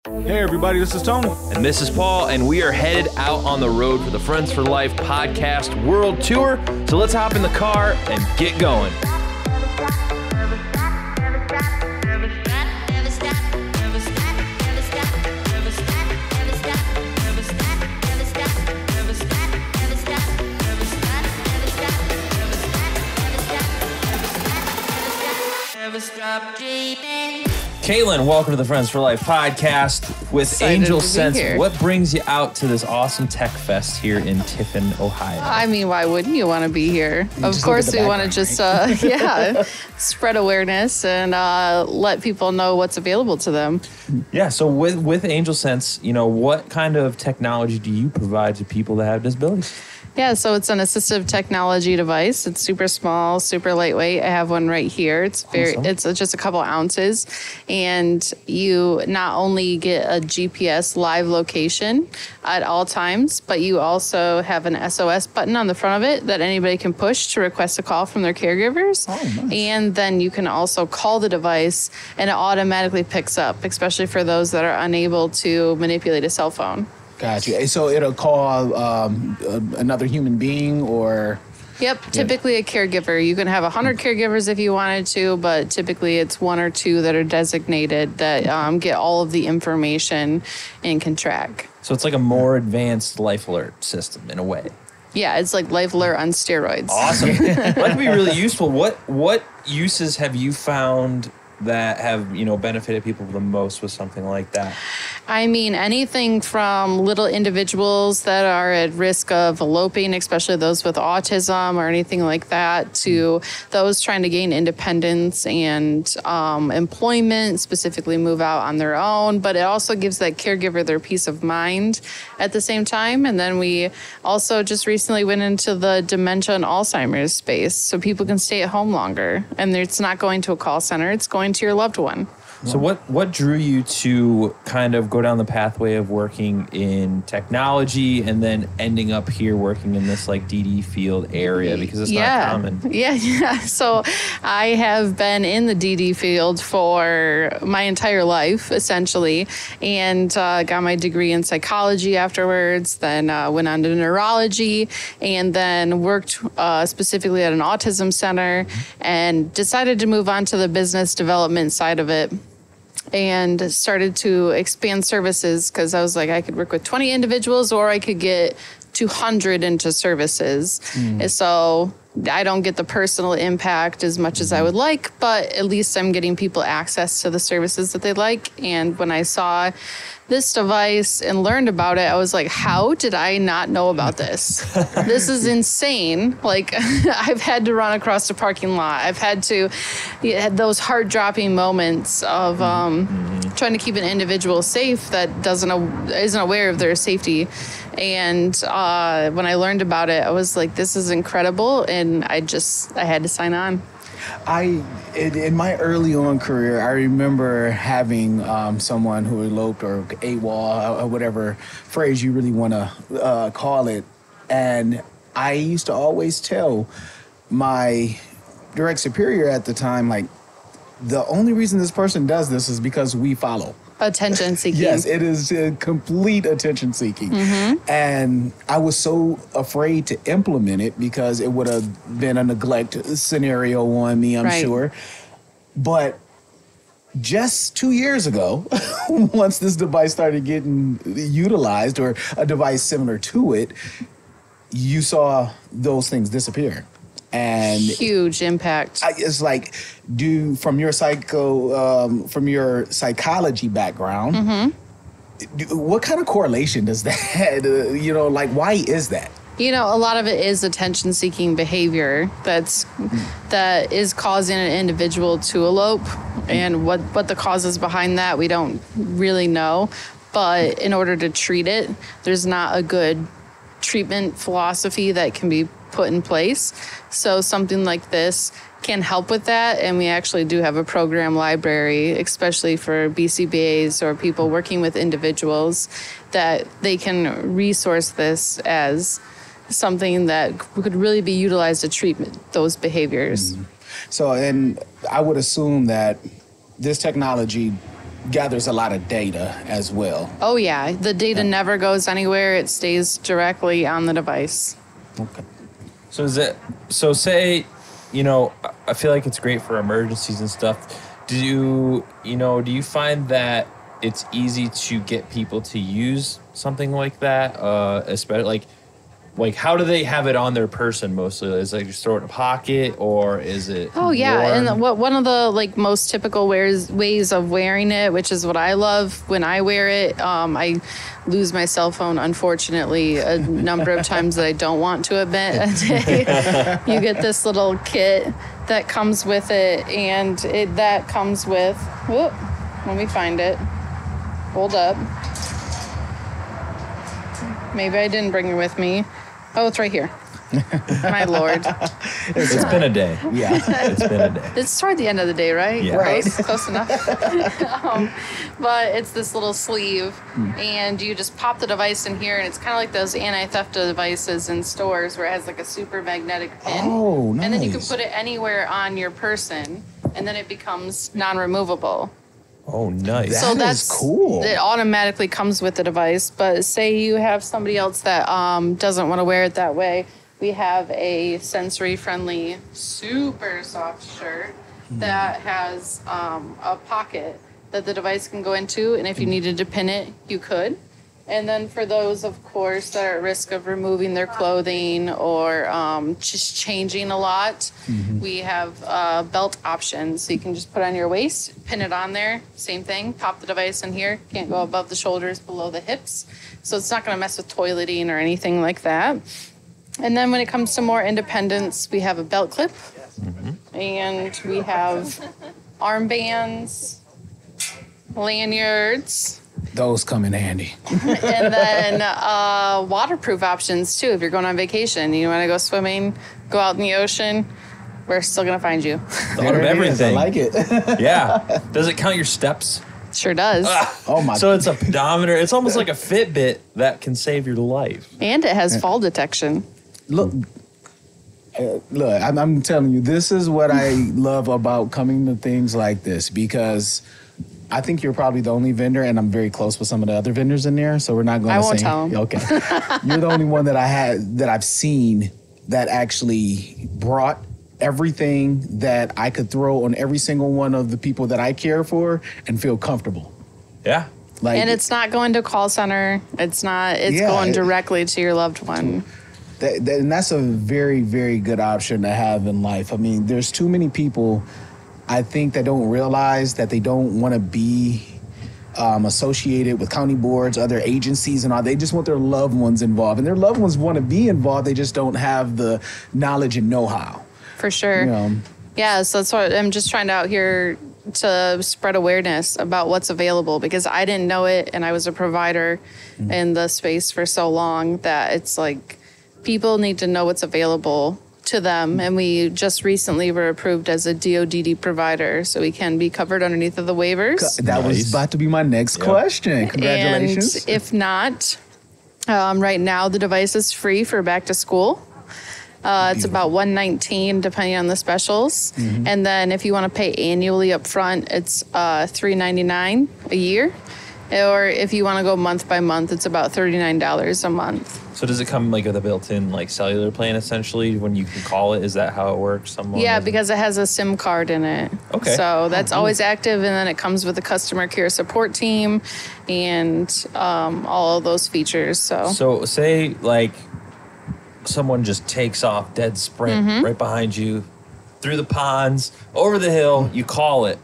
Hey everybody, this is Tony. And this is Paul, and we are headed out on the road for the Friends for Life podcast world tour. So let's hop in the car and get going. Caitlin, welcome to the Friends for Life podcast with Angelsense. What brings you out to this awesome tech fest here in Tiffin, Ohio? I mean, why wouldn't you want to be here? Of course, we want to just, spread awareness and let people know what's available to them. Yeah, so with Angelsense, what kind of technology do you provide to people that have disabilities? Yeah, so it's an assistive technology device. It's super small, super lightweight. I have one right here. It's just a couple ounces. And you not only get a GPS live location at all times, but you also have an SOS button on the front of it that anybody can push to request a call from their caregivers. Oh, nice. And then you can also call the device and it automatically picks up, especially for those that are unable to manipulate a cell phone. Gotcha. So it'll call another human being or... Yep, typically a caregiver. You can have 100 caregivers if you wanted to, but typically it's one or two that are designated that get all of the information and can track. So it's like a more advanced life alert system in a way. Yeah, it's like Life Alert on steroids. Awesome. That could be really useful. What uses have you found that have, benefited people the most with something like that? I mean, anything from little individuals that are at risk of eloping, especially those with autism or anything like that, to those trying to gain independence and employment, specifically move out on their own. But it also gives that caregiver their peace of mind at the same time. And then we also just recently went into the dementia and Alzheimer's space, so people can stay at home longer. And it's not going to a call center, it's going to your loved one. So what drew you to kind of go down the pathway of working in technology and then ending up here working in this like DD field area, because it's not common? Yeah. So I have been in the DD field for my entire life, essentially, and got my degree in psychology afterwards, then went on to neurology, and then worked specifically at an autism center and decided to move on to the business development side of it. And started to expand services because I was like, I could work with 20 individuals or I could get 200 into services. And so I don't get the personal impact as much as I would like, but at least I'm getting people access to the services that they like. And when I saw this device and learned about it, I was like, how did I not know about this? This is insane. Like, I've had to run across the parking lot. I've had to had those heart-dropping moments of trying to keep an individual safe that isn't aware of their safety. And when I learned about it, I was like, this is incredible. And I had to sign on. In my early on career, I remember having someone who eloped or AWOL or whatever phrase you really want to call it. And I used to always tell my direct superior at the time, like, the only reason this person does this is because we follow. Attention seeking. Yes, it is complete attention seeking. And I was so afraid to implement it because it would have been a neglect scenario on me, I'm sure. But just 2 years ago, once this device started getting utilized, or a device similar to it, you saw those things disappear. And huge impact. It's like, from your psychology background, what kind of correlation does that, why is that? A lot of it is attention-seeking behavior that is causing an individual to elope, and what the cause is behind that, we don't really know. But in order to treat it, there's not a good treatment philosophy that can be put in place. So something like this can help with that. And we actually do have a program library, especially for BCBAs or people working with individuals, that they can resource this as something that could really be utilized to treat those behaviors. So, and I would assume that this technology gathers a lot of data as well. Oh, yeah. The data never goes anywhere. It stays directly on the device. Okay. So say, I feel like it's great for emergencies and stuff. Do you find that it's easy to get people to use something like that? Especially like how do they have it on their person mostly? Is it just throw it in a pocket, or is it? Oh yeah, worn? and one of the most typical ways of wearing it, which is what I love when I wear it. I lose my cell phone, unfortunately, a number of times that I don't want to admit a day. You get this little kit that comes with it, and that comes with. Whoop, let me find it. Hold up. Maybe I didn't bring it with me. Oh, it's right here. My Lord. It's been a day. Yeah. It's been a day. It's toward the end of the day, right? Yeah. Right. Close enough. But it's this little sleeve, and you just pop the device in here, and it's kind of like those anti-theft devices in stores where it has like a super magnetic pin. Oh, nice. And then you can put it anywhere on your person, and then it becomes non-removable. Oh, nice. So That is cool. It automatically comes with the device. But say you have somebody else that doesn't want to wear it that way. We have a sensory-friendly, super soft shirt that has a pocket that the device can go into. And if you needed to pin it, you could. And then for those, of course, that are at risk of removing their clothing or just changing a lot, we have belt options. So you can just put it on your waist, pin it on there, same thing, pop the device in here. Can't go above the shoulders, below the hips. So it's not going to mess with toileting or anything like that. And then when it comes to more independence, we have a belt clip. And we have armbands, lanyards. Those come in handy. And then waterproof options too. If you're going on vacation, you want to go swimming, go out in the ocean, we're still going to find you. Thought of There it is. I everything. like it. Yeah. Does it count your steps? Sure does. Oh my. So it's a pedometer. It's almost like a Fitbit that can save your life. And it has fall detection. Look, I'm telling you, this is what I love about coming to things like this, because I think you're probably the only vendor, and I'm very close with some of the other vendors in there, so we're not going to I say. won't tell 'em. Okay. You're the only one that I've seen that actually brought everything that I could throw on every single one of the people that I care for and feel comfortable. Yeah. Like, And it's not going to a call center. It's going directly to your loved one. and that's a very, very good option to have in life. I mean, there's too many people, I think, that don't realize that they don't want to be associated with county boards, other agencies and all. They just want their loved ones involved. And their loved ones want to be involved. They just don't have the knowledge and know-how. For sure. You know? Yeah, so that's what I'm just trying to out here to spread awareness about what's available, because I didn't know it, and I was a provider in the space for so long that it's like people need to know what's available to them. And we just recently were approved as a DoDD provider, so we can be covered underneath of the waivers. That was about to be my next question. Congratulations. And if not, right now the device is free for back to school. It's about $119 depending on the specials. And then if you want to pay annually up front, it's $399 a year. Or if you want to go month by month, it's about $39 a month. So does it come like with a built-in like cellular plan essentially when you can call it? Is that how it works? Somewhat? Yeah, because it has a SIM card in it. Okay. So that's always active, and then it comes with a customer care support team and all of those features. So say like someone just takes off dead sprint right behind you, through the ponds, over the hill, you call it.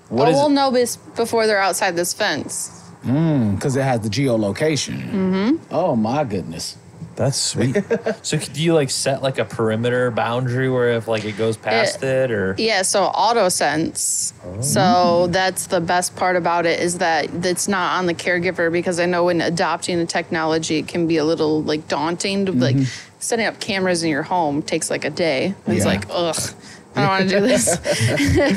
We'll know this before they're outside this fence. Because it has the geolocation. Oh my goodness. That's sweet. So do you like set like a perimeter boundary where if like it goes past it or? Yeah, so AutoSense. So that's the best part about it, is that it's not on the caregiver, because I know when adopting the technology, it can be a little like daunting. Like setting up cameras in your home takes like a day. It's like, ugh, I don't want to do this.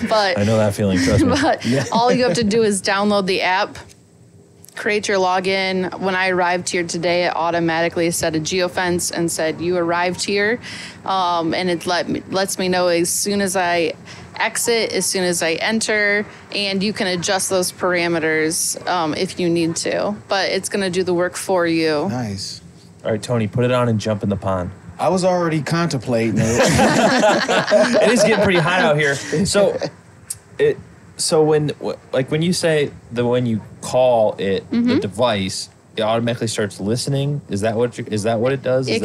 But I know that feeling, trust me. But all you have to do is download the app, create your login. When I arrived here today, it automatically set a geofence and said, you arrived here. And it lets me know as soon as I exit as soon as I enter, and you can adjust those parameters if you need to. But it's going to do the work for you. Nice. All right, Tony, put it on and jump in the pond. I was already contemplating it. It is getting pretty hot out here. So when you say when you call it the device, it automatically starts listening. Is that what it does? You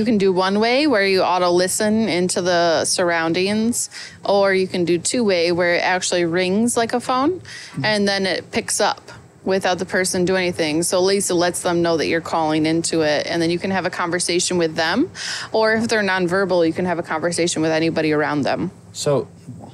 can do one way where you auto listen into the surroundings, or you can do two way where it actually rings like a phone, and then it picks up without the person doing anything. So at least it lets them know that you're calling into it, and then you can have a conversation with them, or if they're nonverbal, you can have a conversation with anybody around them. So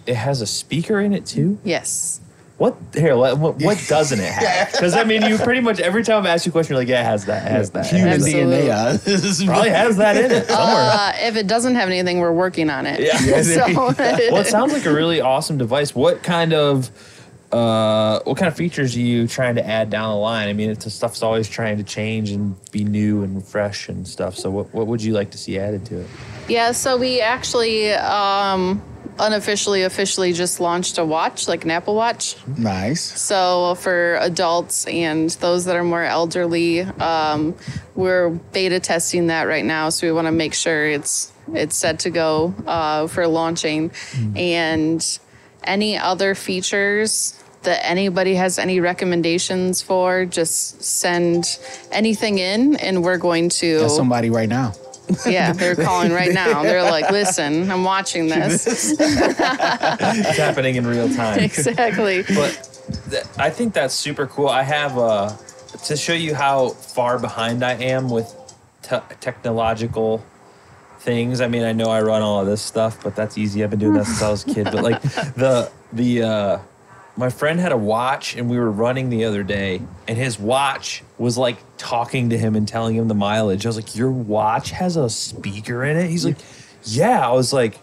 it has a speaker in it too? Yes. What doesn't it have? Because I mean, you pretty much every time I ask you a question, you're like, yeah, it has that. It has that. Human Absolutely. DNA. Probably has that in it somewhere. If it doesn't have anything, we're working on it. Yeah. So, Well, it sounds like a really awesome device. What kind of features are you trying to add down the line? I mean, stuff's always trying to change and be new and fresh and stuff. So what would you like to see added to it? Yeah, so we actually officially just launched a watch, like an Apple Watch. Nice. So for adults and those that are more elderly, we're beta testing that right now. So we want to make sure it's set to go for launching. And any other features that anybody has any recommendations for, just send anything in, and we're going to. That's somebody right now. Yeah, they're calling right now. They're like, listen, I'm watching this. It's happening in real time. Exactly. But I think that's super cool. I have to show you how far behind I am with technological things. I mean, I know I run all of this stuff, but that's easy. I've been doing that since I was a kid. But like my friend had a watch, and we were running the other day, and his watch was like talking to him and telling him the mileage. I was like, your watch has a speaker in it? He's like, yeah. I was like,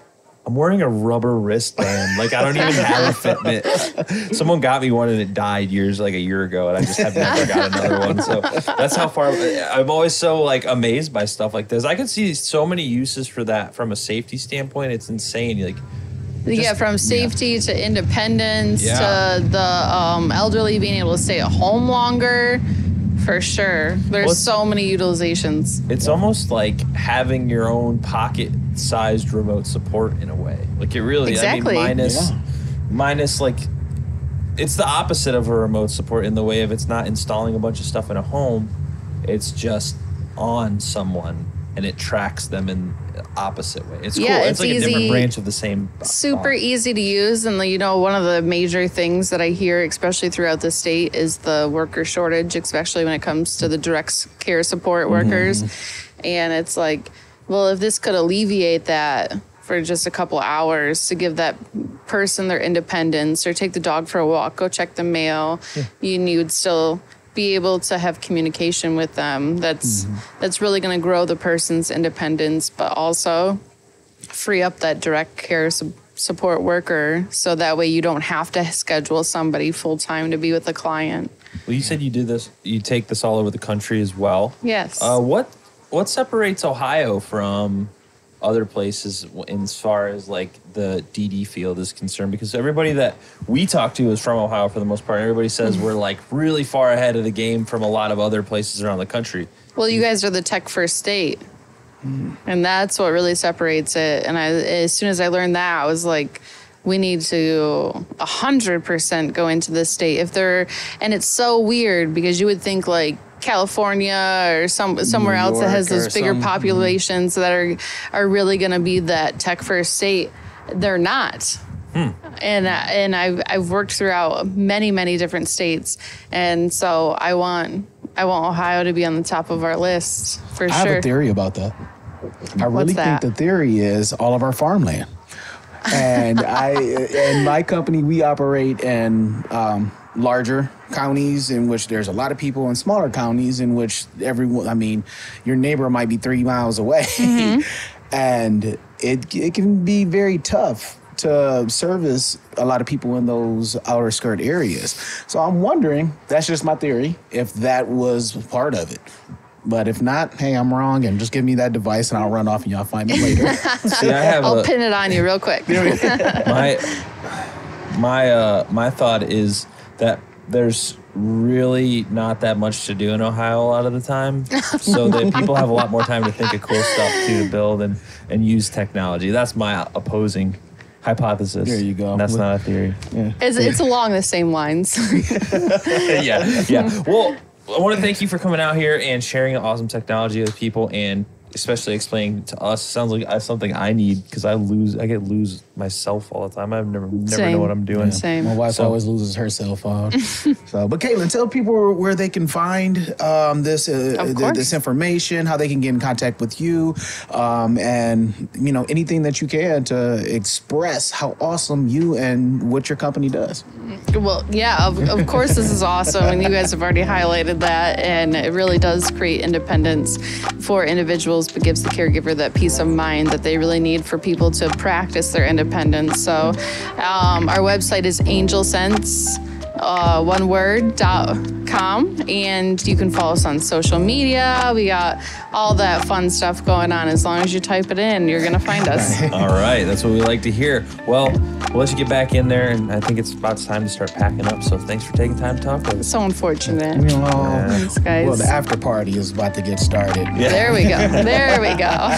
I'm wearing a rubber wristband. Like, I don't even have a Fitbit. Someone got me one and it died a year ago, and I just have never got another one. So that's how far I'm always so like amazed by stuff like this. I can see so many uses for that from a safety standpoint. It's insane. From safety to independence to the elderly being able to stay at home longer. For sure. There's so many utilizations. It's almost like having your own pocket-sized remote support in a way. Like it really, exactly. I mean, minus like, it's the opposite of a remote support in the way of it's not installing a bunch of stuff in a home. It's just on someone, and it tracks them in the opposite way. It's cool. It's like easy, a different branch of the same super easy to use. And one of the major things that I hear, especially throughout the state, is the worker shortage, especially when it comes to the direct care support workers. And it's like, well, if this could alleviate that for just a couple hours to give that person their independence, or take the dog for a walk, go check the mail, you would still be able to have communication with them. That's really going to grow the person's independence, but also free up that direct care support worker, so that way you don't have to schedule somebody full time to be with a client. Well, you said you take this all over the country as well. Yes. What separates Ohio from other places as far as like the DD field is concerned? Because everybody that we talk to is from Ohio for the most part. Everybody says we're like really far ahead of the game from a lot of other places around the country. Well, you guys are the tech first state, and that's what really separates it. And as soon as I learned that, I was like, we need to 100% go into this state. And it's so weird because you would think like California or somewhere else that has those bigger populations that are really going to be that tech first state. They're not. And I've worked throughout many different states, and so I want Ohio to be on the top of our list for sure. I have a theory about that. I really think the theory is all of our farmland. And in my company, we operate in larger counties in which there's a lot of people, and smaller counties in which your neighbor might be 3 miles away. And it can be very tough to service a lot of people in those outer skirt areas. So I'm wondering, that's just my theory, if that was part of it. But if not, hey, I'm wrong, and just give me that device and I'll run off and y'all find it later. See, I'll pin it on you real quick. My thought is that there's really not that much to do in Ohio a lot of the time, so that people have a lot more time to think of cool stuff to build and use technology. That's my opposing hypothesis. There you go. And that's not a theory. Yeah. It's along the same lines. Yeah. Well, I want to thank you for coming out here and sharing awesome technology with people, and especially explaining to us. Sounds like something I need, because I get lose myself all the time. I never know what I'm doing. Same. My wife always loses her cell phone. But Caitlin, tell people where they can find this information, how they can get in contact with you, and anything that you can to express how awesome you and what your company does. Well, yeah, of course this is awesome, and you guys have already highlighted that, and it really does create independence for individuals, but gives the caregiver that peace of mind that they really need for people to practice their independence. So our website is Angelsense, oneword.com, and you can follow us on social media. We got all that fun stuff going on. As long as you type it in, you're gonna find us. All right, that's what we like to hear. Well, we'll let you get back in there, and I think it's about time to start packing up. So thanks for taking time to talk with us. So unfortunate. Thanks, guys. Well, the after party is about to get started. Yeah. There we go. There we go.